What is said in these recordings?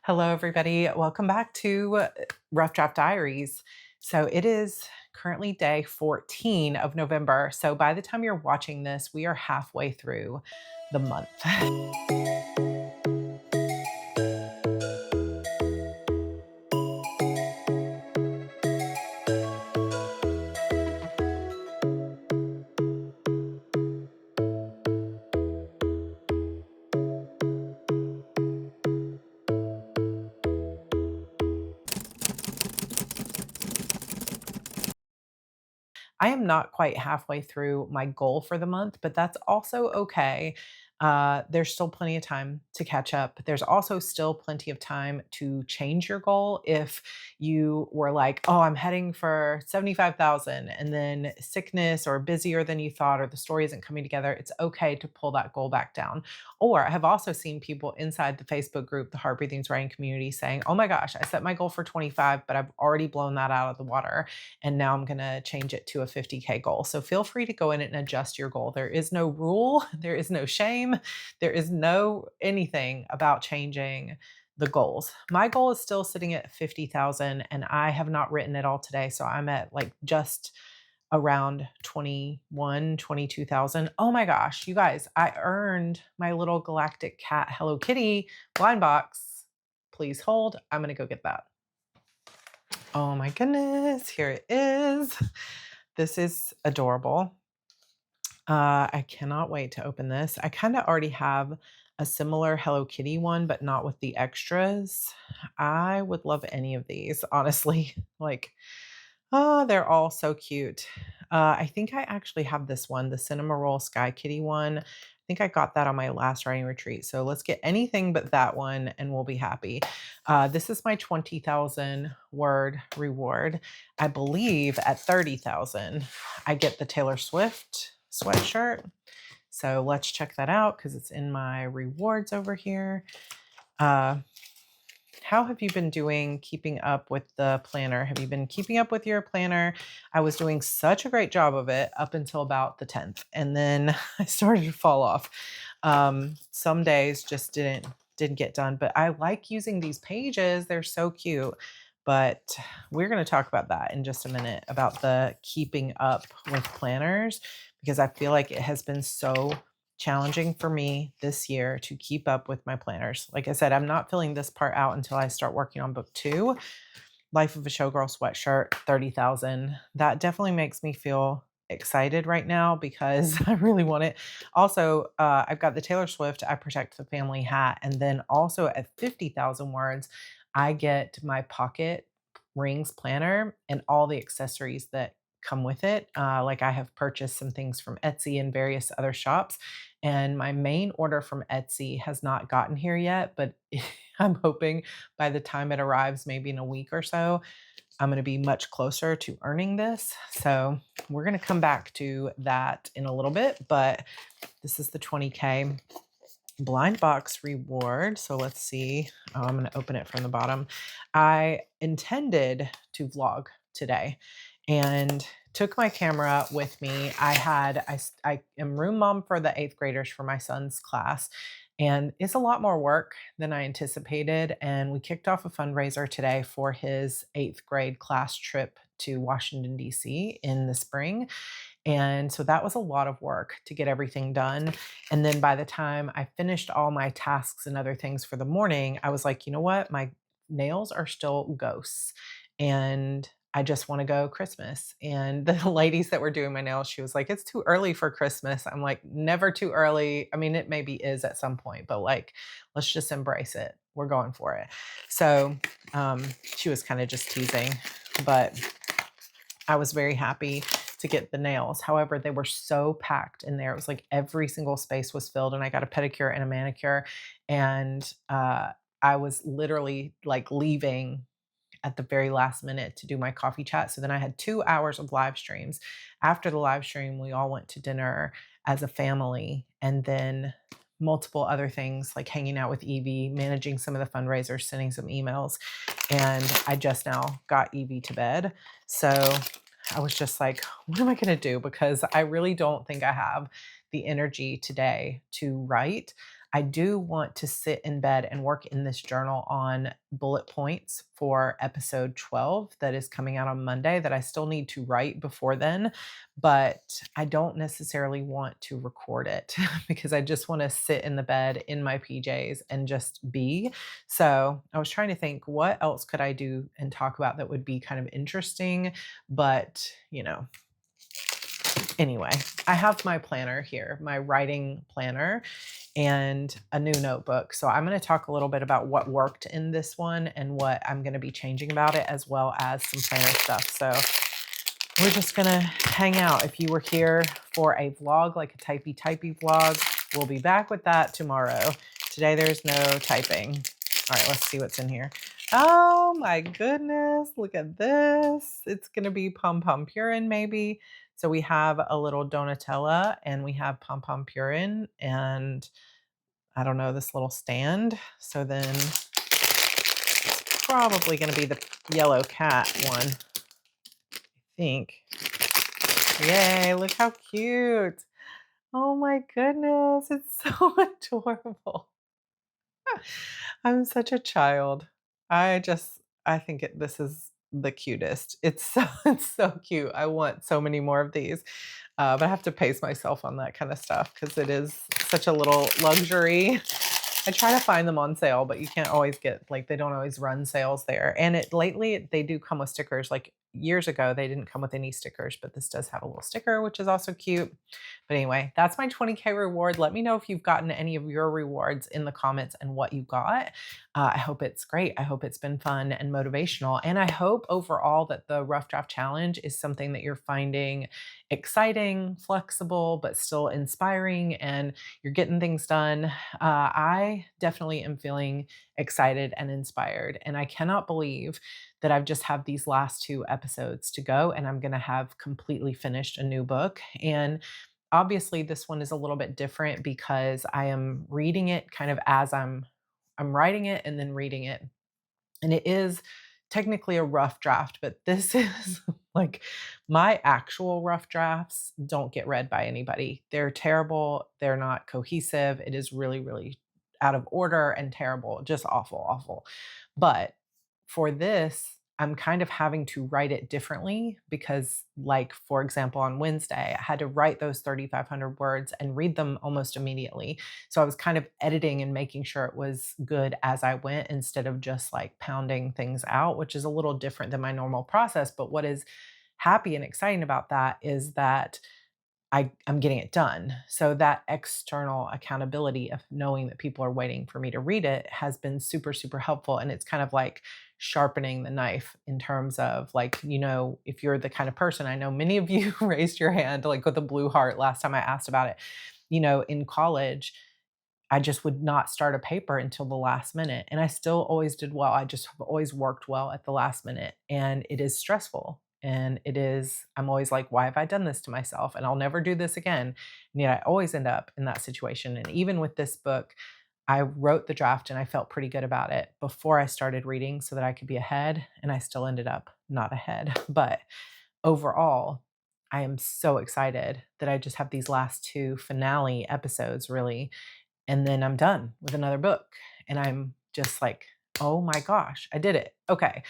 Hello, everybody. Welcome back to Rough Draft Diaries. So it is currently day 14 of November. So by the time you're watching this, we are halfway through the month. I am not quite halfway through my goal for the month, but that's also okay. There's still plenty of time to catch up. There's also still plenty of time to change your goal if you were like, oh, I'm heading for 75,000 and then sickness or busier than you thought, or the story isn't coming together. It's okay to pull that goal back down. Or I have also seen people inside the Facebook group, the Heart Breathing's Writing community, saying, oh my gosh, I set my goal for 25, but I've already blown that out of the water and now I'm going to change it to a 50K goal. So feel free to go in and adjust your goal. There is no rule, there is no shame, there is no anything about changing the goals. My goal is still sitting at 50,000 and I have not written it all today. So I'm at like just around 21, 22,000. Oh my gosh, you guys, I earned my little galactic cat Hello Kitty blind box. Please hold. I'm going to go get that. Oh my goodness, here it is. This is adorable. I cannot wait to open this. I kind of already have a similar Hello Kitty one, but not with the extras. I would love any of these, honestly. Like, oh, they're all so cute. I think I actually have this one, the Cinema Roll Sky Kitty one. I think I got that on my last writing retreat. So let's get anything but that one and we'll be happy. This is my 20,000 word reward. I believe at 30,000, I get the Taylor Swift sweatshirt. So let's check that out because it's in my rewards over here. Uh, how have you been doing keeping up with the planner? Have you been keeping up with your planner? I was doing such a great job of it up until about the 10th, and then I started to fall off. Some days just didn't get done, but I like using these pages. They're so cute. But we're going to talk about that in just a minute about the keeping up with planners because I feel like it has been so challenging for me this year to keep up with my planners. Like I said, I'm not filling this part out until I start working on book 2, Life of a Showgirl sweatshirt, 30,000. That definitely makes me feel excited right now because I really want it. Also, I've got the Taylor Swift I Protect the Family hat. And then also at 50,000 words, I get my pocket rings planner and all the accessories that come with it. Like I have purchased some things from Etsy and various other shops. And my main order from Etsy has not gotten here yet, but I'm hoping by the time it arrives, maybe in a week or so, I'm going to be much closer to earning this. So we're going to come back to that in a little bit, but this is the 20K blind box reward. So let's see. Oh, I'm going to open it from the bottom. I intended to vlog today and took my camera with me. I am room mom for the 8th graders for my son's class. And it's a lot more work than I anticipated. And we kicked off a fundraiser today for his 8th grade class trip to Washington, D.C. in the spring. And so that was a lot of work to get everything done. And then by the time I finished all my tasks and other things for the morning, I was like, you know what? My nails are still ghosts. And I just want to go Christmas. And the ladies that were doing my nails, she was like, it's too early for Christmas. I'm like, never too early. I mean, it maybe is at some point, but like, let's just embrace it. We're going for it. So she was kind of just teasing, but I was very happy to get the nails. However, they were so packed in there. It was like every single space was filled, and I got a pedicure and a manicure. And I was literally like leaving at the very last minute to do my coffee chat. So then I had 2 hours of live streams. After the live stream, we all went to dinner as a family, and then multiple other things like hanging out with Evie, managing some of the fundraisers, sending some emails. And I just now got Evie to bed. So I was just like, what am I going to do? Because I really don't think I have the energy today to write. I do want to sit in bed and work in this journal on bullet points for episode 12 that is coming out on Monday that I still need to write before then, but I don't necessarily want to record it because I just want to sit in the bed in my PJs and just be. So I was trying to think what else could I do and talk about that would be kind of interesting, but anyway, I have my planner here, my writing planner, and a new notebook. So I'm going to talk a little bit about what worked in this one and what I'm going to be changing about it, as well as some planner stuff. So we're just going to hang out. If you were here for a vlog, like a typey vlog, we'll be back with that tomorrow. Today there's no typing. All right, let's see what's in here. Oh my goodness, look at this. It's going to be pom pom purin maybe. So we have a little Donatella and we have pom pom purin and I don't know, this little stand. So then it's probably going to be the yellow cat one, I think. Yay, look how cute. Oh my goodness, it's so adorable. I'm such a child. I think this is the cutest. It's so it's so cute. I want so many more of these. But I have to pace myself on that kind of stuff because it is such a little luxury. I try to find them on sale, but you can't always get like they don't always run sales there. And they do come with stickers. Like years ago, they didn't come with any stickers, but this does have a little sticker, which is also cute. But anyway, that's my 20K reward. Let me know if you've gotten any of your rewards in the comments and what you got. I hope it's great. I hope it's been fun and motivational. And I hope overall that the Rough Draft Challenge is something that you're finding exciting, flexible, but still inspiring, and you're getting things done. I definitely am feeling excited and inspired. And I cannot believe that I've just have these last two episodes to go and I'm going to have completely finished a new book. And obviously this one is a little bit different because I am reading it kind of as I'm writing it and then reading it. And it is technically a rough draft, but this is like my actual rough drafts don't get read by anybody. They're terrible. They're not cohesive. It is really, really out of order and terrible, just awful, awful. But for this, I'm kind of having to write it differently because, like, for example, on Wednesday, I had to write those 3,500 words and read them almost immediately. So I was kind of editing and making sure it was good as I went instead of just like pounding things out, which is a little different than my normal process. But what is happy and exciting about that is that I'm getting it done. So that external accountability of knowing that people are waiting for me to read it has been super, super helpful. And it's kind of like sharpening the knife in terms of like, if you're the kind of person, I know many of you raised your hand like with a blue heart last time I asked about it. In college, I just would not start a paper until the last minute. And I still always did well. I just have always worked well at the last minute. And it is stressful. And I'm always like, why have I done this to myself? And I'll never do this again. And yet I always end up in that situation. And even with this book, I wrote the draft and I felt pretty good about it before I started reading so that I could be ahead. And I still ended up not ahead. But overall, I am so excited that I just have these last two finale episodes really, and then I'm done with another book. And I'm just like, oh my gosh, I did it. Okay.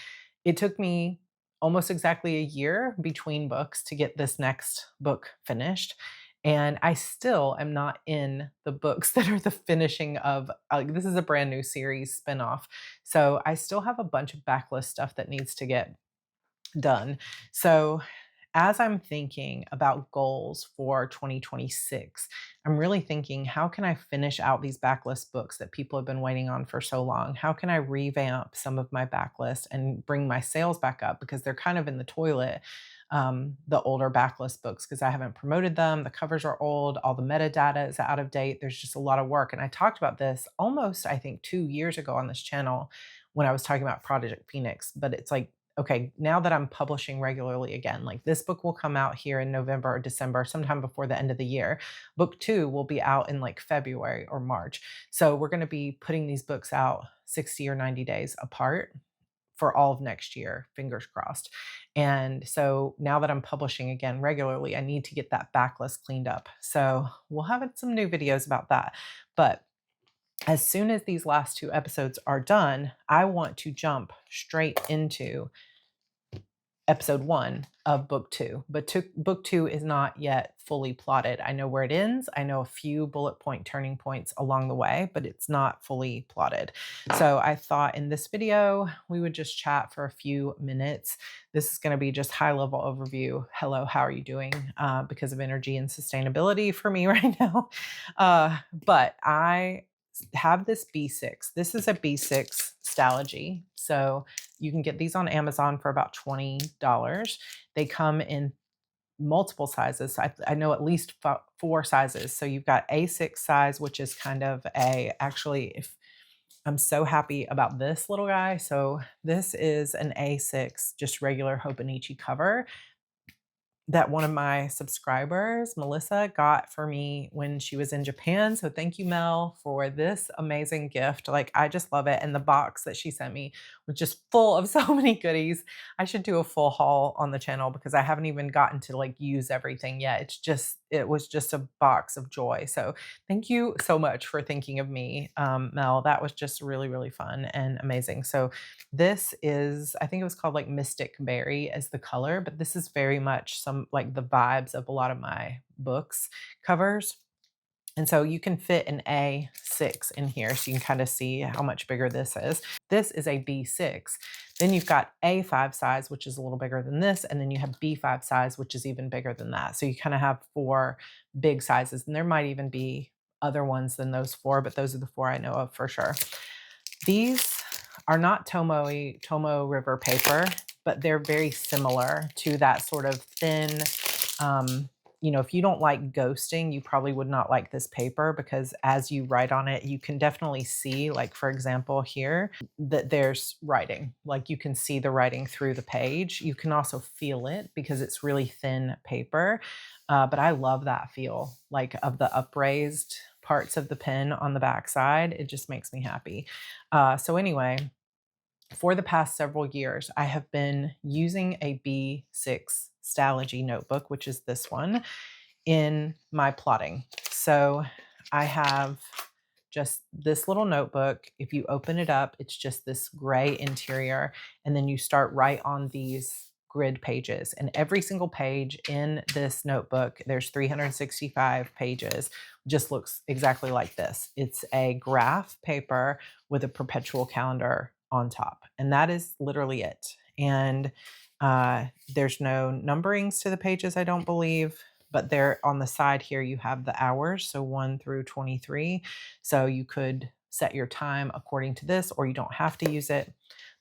It took me almost exactly a year between books to get this next book finished. And I still am not in the books that are the finishing of, this is a brand new series spinoff. So I still have a bunch of backlist stuff that needs to get done. So as I'm thinking about goals for 2026, I'm really thinking, how can I finish out these backlist books that people have been waiting on for so long? How can I revamp some of my backlist and bring my sales back up because they're kind of in the toilet, the older backlist books, because I haven't promoted them. The covers are old. All the metadata is out of date. There's just a lot of work. And I talked about this almost, I think, 2 years ago on this channel when I was talking about Project Phoenix, but it's like, okay, now that I'm publishing regularly again, like this book will come out here in November or December, sometime before the end of the year. Book two will be out in like February or March. So we're going to be putting these books out 60 or 90 days apart for all of next year, fingers crossed. And so now that I'm publishing again regularly, I need to get that backlist cleaned up. So we'll have some new videos about that. But As soon as these last 2 episodes are done, I want to jump straight into episode 1 of book 2, but book 2 is not yet fully plotted. I know where it ends. I know a few bullet point turning points along the way, but it's not fully plotted. So I thought in this video, we would just chat for a few minutes. This is going to be just high level overview. Hello, how are you doing? Because of energy and sustainability for me right now. But I have this B6. This is a B6 Stalogy. So you can get these on Amazon for about $20. They come in multiple sizes. I know at least 4 sizes. So you've got A6 size, which is kind of actually, if I'm so happy about this little guy. So this is an A6, just regular Hobonichi cover that one of my subscribers, Melissa, got for me when she was in Japan. So thank you, Mel, for this amazing gift. Like, I just love it. And the box that she sent me was just full of so many goodies. I should do a full haul on the channel because I haven't even gotten to like use everything yet. It was just a box of joy. So thank you so much for thinking of me, Mel. That was just really, really fun and amazing. So this is, I think it was called like Mystic Berry as the color, but this is very much some like the vibes of a lot of my books covers. And so you can fit an A6 in here so you can kind of see how much bigger this is. This is a B6. Then you've got A5 size, which is a little bigger than this. And then you have B5 size, which is even bigger than that. So you kind of have 4 big sizes. And there might even be other ones than those 4, but those are the 4 I know of for sure. These are not Tomo River paper, but they're very similar to that sort of thin, if you don't like ghosting, you probably would not like this paper because as you write on it, you can definitely see, like, for example, here, that there's writing. Like, you can see the writing through the page. You can also feel it because it's really thin paper. But I love that feel, like, of the upraised parts of the pen on the backside. It just makes me happy. So anyway, for the past several years, I have been using a B6 Stalogy notebook, which is this one, in my plotting. So I have just this little notebook. If you open it up, it's just this gray interior, and then you start right on these grid pages. And every single page in this notebook, there's 365 pages, just looks exactly like this. It's a graph paper with a perpetual calendar on top. And that is literally it. And there's no numberings to the pages, I don't believe, but there on the side here, you have the hours. So 1 through 23. So you could set your time according to this, or you don't have to use it.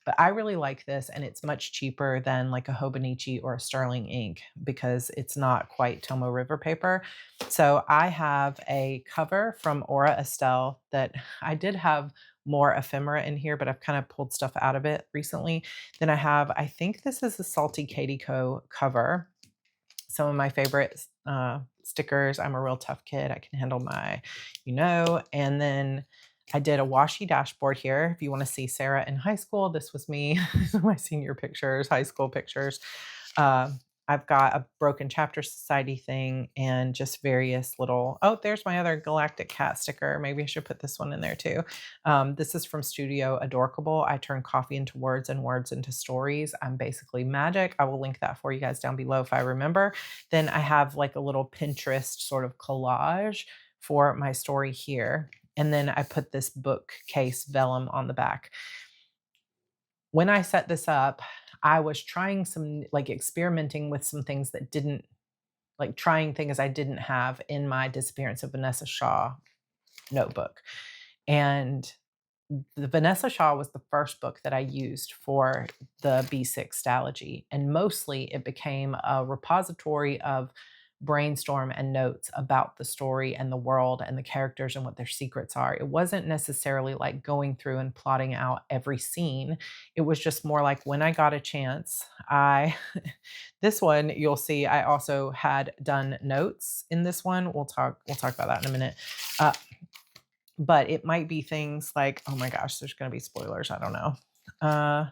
But I really like this, and it's much cheaper than like a Hobonichi or a Sterling ink because it's not quite Tomo River paper. So I have a cover from Aura Estelle that I did have more ephemera in here, but I've kind of pulled stuff out of it recently. Then I have, I think this is a Salty Katie Co cover. Some of my favorite stickers. I'm a real tough kid. I can handle and then I did a washi dashboard here. If you want to see Sarah in high school, this was me. These are my senior pictures, high school pictures. Uh, I've got a Broken Chapter Society thing and just various little, oh, there's my other Galactic Cat sticker. Maybe I should put this one in there too. This is from Studio Adorkable. I turn coffee into words and words into stories. I'm basically magic. I will link that for you guys down below if I remember. Then I have like a little Pinterest sort of collage for my story here. And then I put this bookcase vellum on the back. When I set this up, I was trying some like experimenting with some things that didn't like trying things I didn't have in my Disappearance of Vanessa Shaw notebook. And the Vanessa Shaw was the first book that I used for the B6 Stalogy. And mostly it became a repository of brainstorm and notes about the story and the world and the characters and what their secrets are. It wasn't necessarily like going through and plotting out every scene. It was just more like when I got a chance, this one you'll see I also had done notes in this one. We'll talk about that in a minute. But it might be things like, oh my gosh, there's going to be spoilers. I don't know.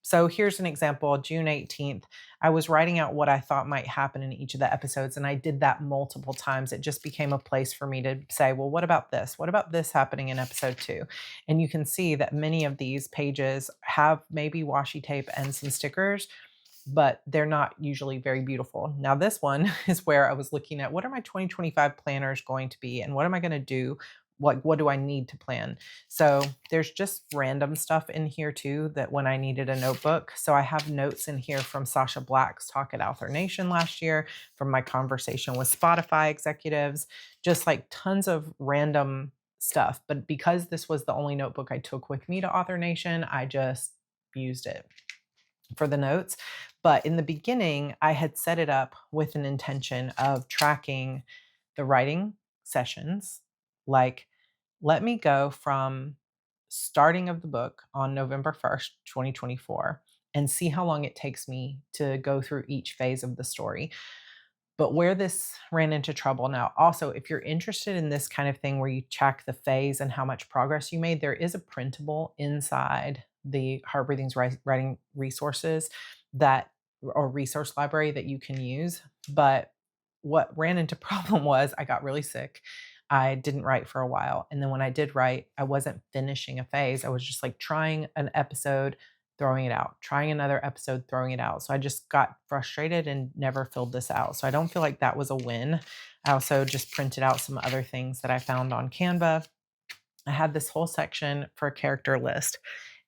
So here's an example, June 18th, I was writing out what I thought might happen in each of the episodes, and I did that multiple times. It just became a place for me to say, well, what about this? What about this happening in episode 2? And you can see that many of these pages have maybe washi tape and some stickers, but they're not usually very beautiful. Now, this one is where I was looking at what are my 2025 planners going to be and what am I going to do? What do I need to plan? So there's just random stuff in here too that when I needed a notebook. So I have notes in here from Sasha Black's talk at Author Nation last year, from my conversation with Spotify executives, just like tons of random stuff. But because this was the only notebook I took with me to Author Nation, I just used it for the notes. But in the beginning, I had set it up with an intention of tracking the writing sessions. Like, let me go from starting of the book on November 1st, 2024, and see how long it takes me to go through each phase of the story. But where this ran into trouble now, also, if you're interested in this kind of thing where you check the phase and how much progress you made, there is a printable inside the Heart Breathing's writing resources that or resource library that you can use. But what ran into problem was I got really sick. I didn't write for a while. And then when I did write, I wasn't finishing a phase. I was just like trying an episode, throwing it out, trying another episode, throwing it out. So I just got frustrated and never filled this out. So I don't feel like that was a win. I also just printed out some other things that I found on Canva. I had this whole section for a character list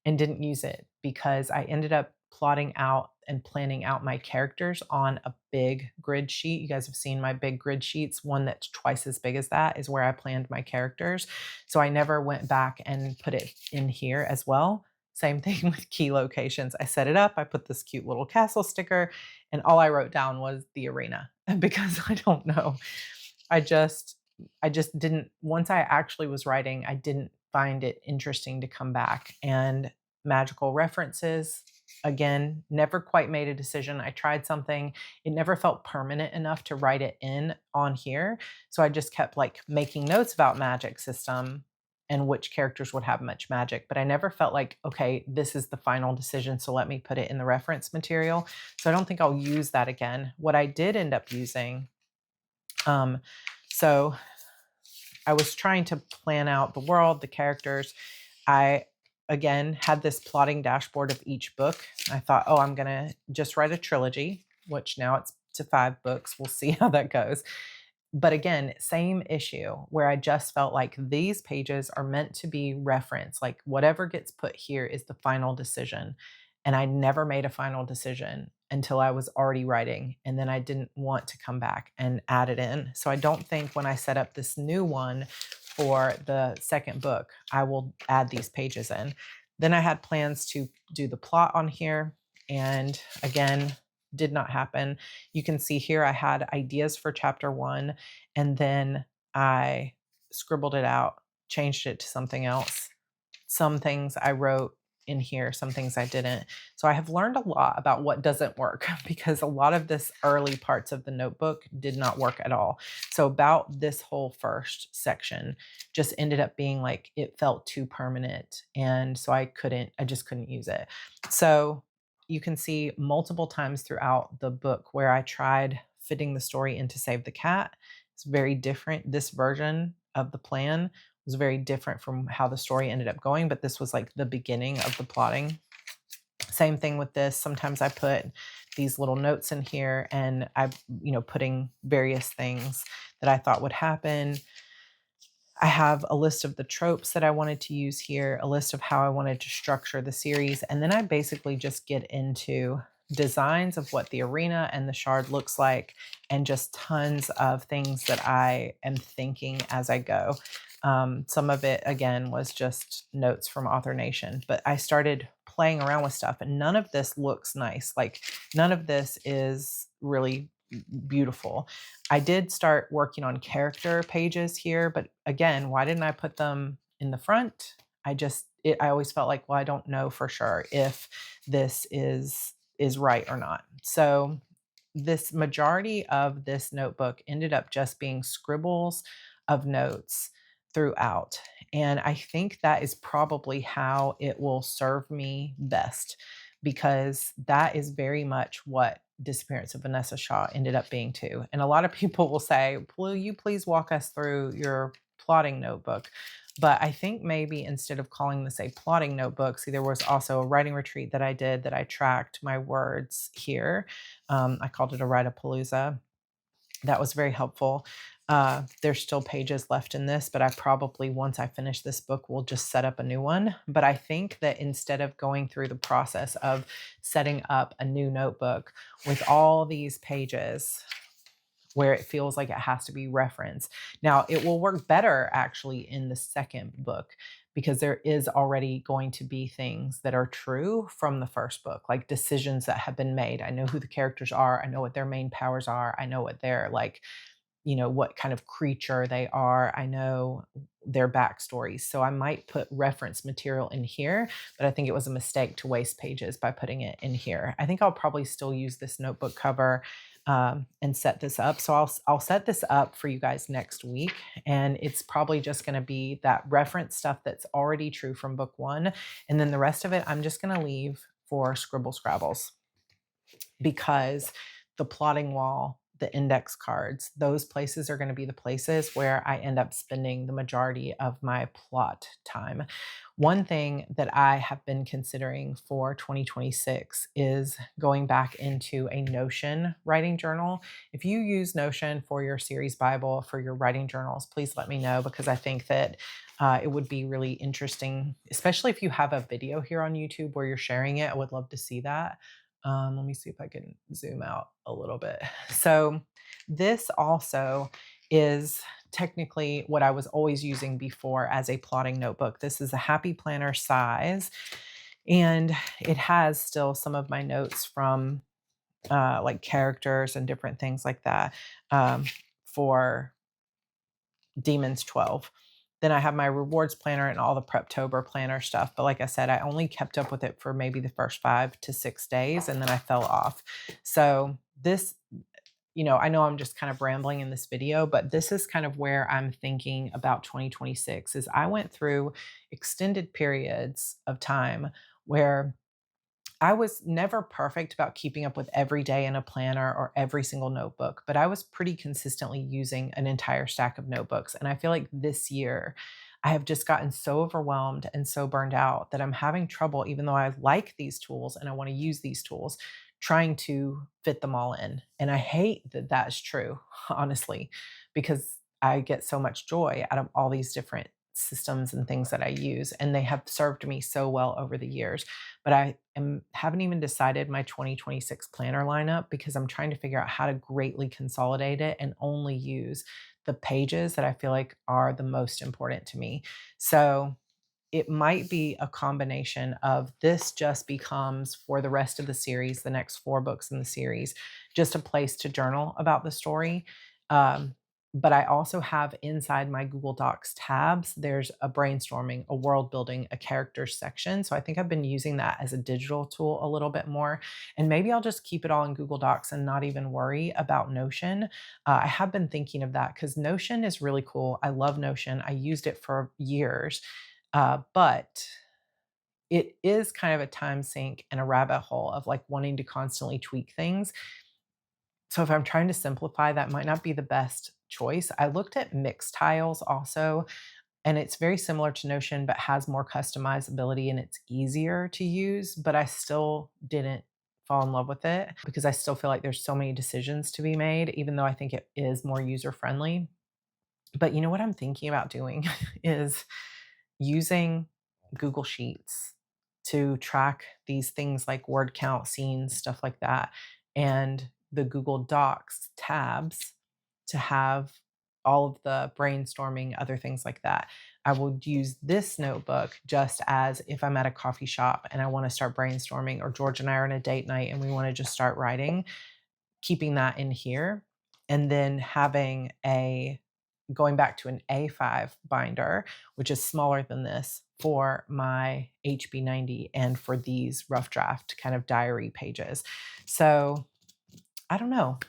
and didn't use it because I ended up plotting out and planning out my characters on a big grid sheet. You guys have seen my big grid sheets. One that's twice as big as that is where I planned my characters. So I never went back and put it in here as well. Same thing with key locations. I set it up, I put this cute little castle sticker, and all I wrote down was the arena because I don't know. I just I just didn't once I actually was writing, I didn't find it interesting to come back. And magical references, again, never quite made a decision. I tried something, it never felt permanent enough to write it in on here. So I just kept like making notes about magic system and which characters would have much magic, but I never felt like, okay, this is the final decision, so let me put it in the reference material. So I don't think I'll use that again. What I did end up using um, so I was trying to plan out the world, the characters. I again had this plotting dashboard of each book. I thought, oh, I'm going to just write a trilogy, which now it's to 5 books. We'll see how that goes. But again, same issue where I just felt like these pages are meant to be reference. Like whatever gets put here is the final decision. And I never made a final decision until I was already writing. And then I didn't want to come back and add it in. So I don't think when I set up this new one for the second book, I will add these pages in. Then I had plans to do the plot on here. And again, did not happen. You can see here I had ideas for chapter 1 and then I scribbled it out, changed it to something else. Some things I wrote in here, some things I didn't. So I have learned a lot about what doesn't work because a lot of this early parts of the notebook did not work at all. So about this whole first section just ended up being like it felt too permanent and so I just couldn't use it. So you can see multiple times throughout the book where I tried fitting the story into Save the Cat. It's very different. This version of the plan was very different from how the story ended up going, but this was like the beginning of the plotting. Same thing with this. Sometimes I put these little notes in here and putting various things that I thought would happen. I have a list of the tropes that I wanted to use here, a list of how I wanted to structure the series, and then I basically just get into designs of what the arena and the shard looks like, and just tons of things that I am thinking as I go. Some of it, again, was just notes from Author Nation, but I started playing around with stuff, and none of this looks nice. Like, none of this is really beautiful. I did start working on character pages here, but again, why didn't I put them in the front? I always felt like, well, I don't know for sure if this is right or not. So this majority of this notebook ended up just being scribbles of notes throughout. And I think that is probably how it will serve me best because that is very much what Disappearance of Vanessa Shaw ended up being too. And a lot of people will say, "Will you please walk us through your plotting notebook?" But I think maybe instead of calling this a plotting notebook, see, there was also a writing retreat that I did that I tracked my words here. I called it a write-a-palooza. That was very helpful. There's still pages left in this, but I probably, once I finish this book, will just set up a new one. But I think that instead of going through the process of setting up a new notebook with all these pages where it feels like it has to be referenced. Now, it will work better actually in the second book because there is already going to be things that are true from the first book, like decisions that have been made. I know who the characters are, I know what their main powers are, I know what their like, what kind of creature they are. I know their backstories. So I might put reference material in here, but I think it was a mistake to waste pages by putting it in here. I think I'll probably still use this notebook cover and set this up. So I'll set this up for you guys next week, and it's probably just going to be that reference stuff that's already true from book one, and then the rest of it I'm just going to leave for scribble scrabbles because the plotting wall, the index cards, those places are going to be the places where I end up spending the majority of my plot time. One thing that I have been considering for 2026 is going back into a Notion writing journal. If you use Notion for your series Bible, for your writing journals, please let me know because I think that it would be really interesting, especially if you have a video here on YouTube where you're sharing it. I would love to see that. Let me see if I can zoom out a little bit. So this also is technically what I was always using before as a plotting notebook. This is a Happy Planner size, and it has still some of my notes from like characters and different things like that for Demons 12. Then I have my rewards planner and all the Preptober planner stuff. But like I said, I only kept up with it for maybe the first 5 to 6 days and then I fell off. So this, I know I'm just kind of rambling in this video, but this is kind of where I'm thinking about 2026 is I went through extended periods of time where I was never perfect about keeping up with every day in a planner or every single notebook, but I was pretty consistently using an entire stack of notebooks. And I feel like this year I have just gotten so overwhelmed and so burned out that I'm having trouble, even though I like these tools and I want to use these tools, trying to fit them all in. And I hate that that's true, honestly, because I get so much joy out of all these different systems and things that I use, and they have served me so well over the years. But haven't even decided my 2026 planner lineup because I'm trying to figure out how to greatly consolidate it and only use the pages that I feel like are the most important to me. So it might be a combination of this just becomes for the rest of the series, the next 4 books in the series, just a place to journal about the story. Um, but I also have inside my Google Docs tabs, there's a brainstorming, a world building, a characters section. So I think I've been using that as a digital tool a little bit more. And maybe I'll just keep it all in Google Docs and not even worry about Notion. I have been thinking of that because Notion is really cool. I love Notion. I used it for years. But it is kind of a time sink and a rabbit hole of like wanting to constantly tweak things. So if I'm trying to simplify, that might not be the best choice. I looked at Mix Tiles also, and it's very similar to Notion, but has more customizability and it's easier to use. But I still didn't fall in love with it because I still feel like there's so many decisions to be made, even though I think it is more user friendly. But you know what I'm thinking about doing is using Google Sheets to track these things like word count, scenes, stuff like that, and the Google Docs tabs to have all of the brainstorming, other things like that. I would use this notebook just as if I'm at a coffee shop and I want to start brainstorming, or George and I are on a date night and we want to just start writing, keeping that in here, and then having a going back to an A5 binder, which is smaller than this for my HB90 and for these rough draft kind of diary pages. So I don't know.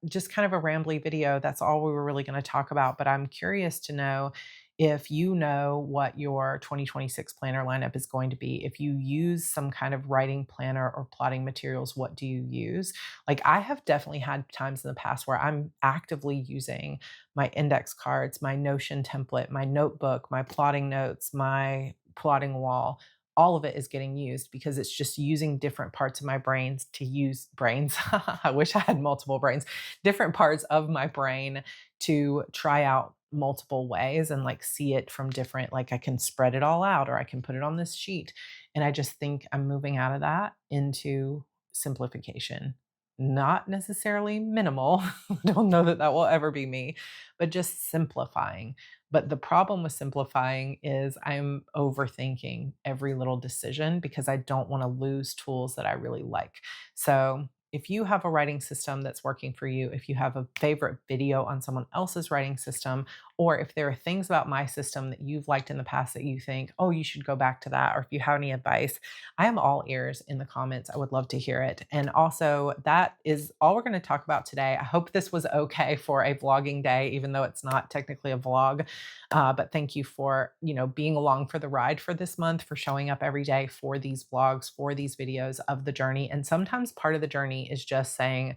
Just kind of a rambly video. That's all we were really going to talk about. But I'm curious to know if you know what your 2026 planner lineup is going to be, if you use some kind of writing planner or plotting materials, what do you use? Like, I have definitely had times in the past where I'm actively using my index cards, my Notion template, my notebook, my plotting notes, my plotting wall. All of it is getting used because it's just using different parts of my brains to use brains. I wish I had multiple brains, different parts of my brain to try out multiple ways and like see it from different, like I can spread it all out or I can put it on this sheet. And I just think I'm moving out of that into simplification. Not necessarily minimal. Don't know that that will ever be me, but just simplifying. But the problem with simplifying is I'm overthinking every little decision because I don't want to lose tools that I really like. So, if you have a writing system that's working for you, if you have a favorite video on someone else's writing system, or if there are things about my system that you've liked in the past that you think, oh, you should go back to that, or if you have any advice, I am all ears in the comments. I would love to hear it. And also, that is all we're going to talk about today. I hope this was okay for a vlogging day, even though it's not technically a vlog. But thank you for, being along for the ride for this month, for showing up every day for these vlogs, for these videos of the journey. And sometimes part of the journey is just saying,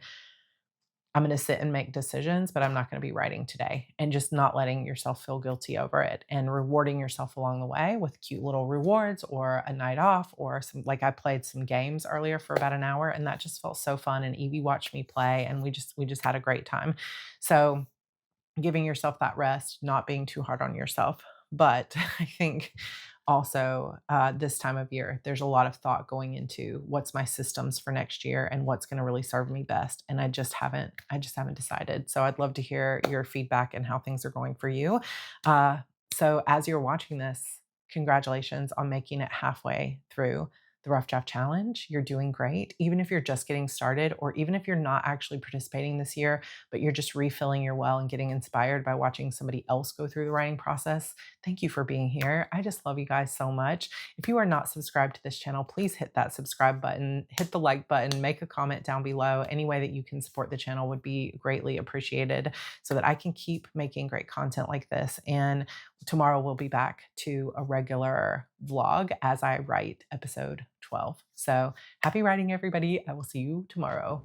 I'm going to sit and make decisions, but I'm not going to be writing today, and just not letting yourself feel guilty over it and rewarding yourself along the way with cute little rewards or a night off or some, like I played some games earlier for about an hour and that just felt so fun. And Evie watched me play and we just had a great time. So giving yourself that rest, not being too hard on yourself. But I think also this time of year, there's a lot of thought going into what's my systems for next year and what's going to really serve me best. And I just haven't decided. So I'd love to hear your feedback and how things are going for you. So as you're watching this, congratulations on making it halfway through the Rough Draft Challenge. You're doing great. Even if you're just getting started, or even if you're not actually participating this year, but you're just refilling your well and getting inspired by watching somebody else go through the writing process. Thank you for being here. I just love you guys so much. If you are not subscribed to this channel, please hit that subscribe button, hit the like button, make a comment down below. Any way that you can support the channel would be greatly appreciated so that I can keep making great content like this. And tomorrow we'll be back to a regular vlog as I write episode 12. So happy writing, everybody. I will see you tomorrow.